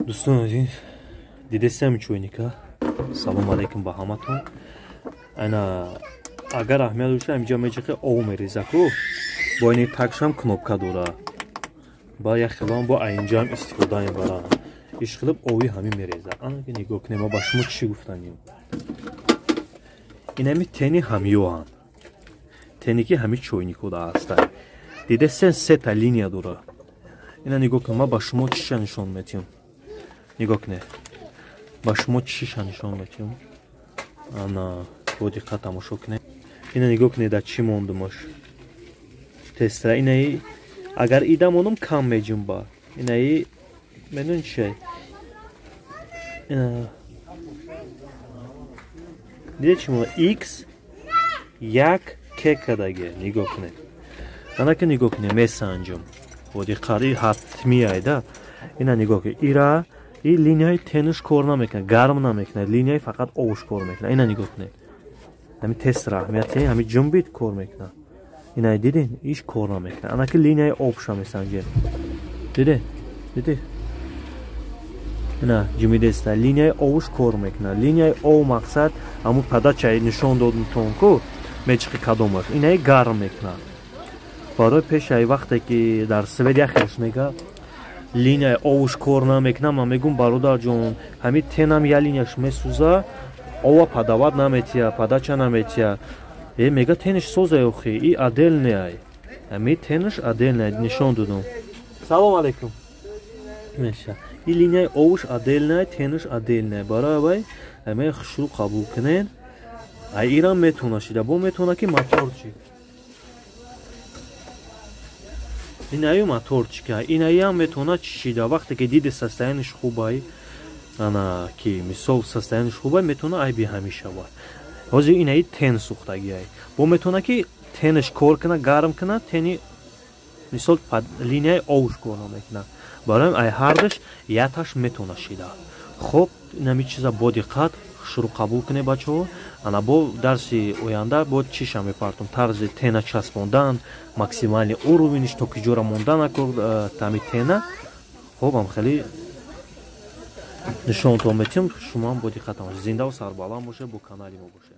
Dostlar, didesem çoynika. Salam aleyküm bahamatun. Ana agar ahmiyat olursa amca meceke o merizaku. Bu ne takşam knopka dora. Ba yaxşılan bu ayıncam istifadayım bara. İş kılıp ovi hami meriza. Ana ki nigok nema başımı kişi guftanıyım. İnemi teni hami yoğan. Teniki hami çoyniku da hasta. Didesen seta linya dora. İna nigok nema başımı kişi nişan metiyum. Nigok ne? Başımı çişan nişan metiyum. Ana bu dikkat ama şok ne? İna nigok ne da çim ondumuş. Testra inayı agar idam onum kam mecum ba. İnayı menun şey. Dide çim ola x yak k kadage nigok ne? Ana ki nigok ne mesancım. Bu dikkati hatmi ayda. İna nigok ira linyayı tenis korna mekne, garmna mekne, linyayı fakat ovuş kor mekne. İna nigok ne? Hami testra ahmiyeti hami cümbit kor mekne. İnay dedin iş korna mekne. Ana ki linyayı ovuşa mesancı. Dede. İna cümidesta linyayı ovuş kor mekne. Linyayı ov maksat amu padaçayı nişon dodun tonku meçki kadomar. İnayı garm mekne. Barı peşay vakti ki dar Svediya xelşnega linyayı ovuş korna mekne ama megun barudar jon hami tenam ya linyaş mesuza ова падавад наметия, падача наметия. Мега тениш соза ёхи, и адельне ай. Ами тениш адельне нишон дудум. Салом алейкум. Меша. И линяй овуш адельне, тениш адельне. Барабай, ами хшу қабул кунен. Ай иран метуна шида, бо метуна ки моторчи. Инаю моторчи ка, инаям метуна чишида. Вақте ки диди состояниш хубай. Ана ки мисол состояниш хубай метуна айби ҳамиша бад. Ҳозир инаи тен сухтагиай. Бо метуна ки тениш кор кана, гарм кана, тени мисол линияи овуш кона мекуна. Барои ай ҳардаш яташ метуна шида. Хоб нами чиза бо диққат шуруъ қабул кунед бачаҳо. Ана бо дарси оянда бо чиша мепартум тарзи тена часпондан, максимални уровениш то ки ҷора монда накорд тами тена. Хобам хеле нишонтон метим шумо бо диққат зинда ва сарбаланд боше бо канали мо боше.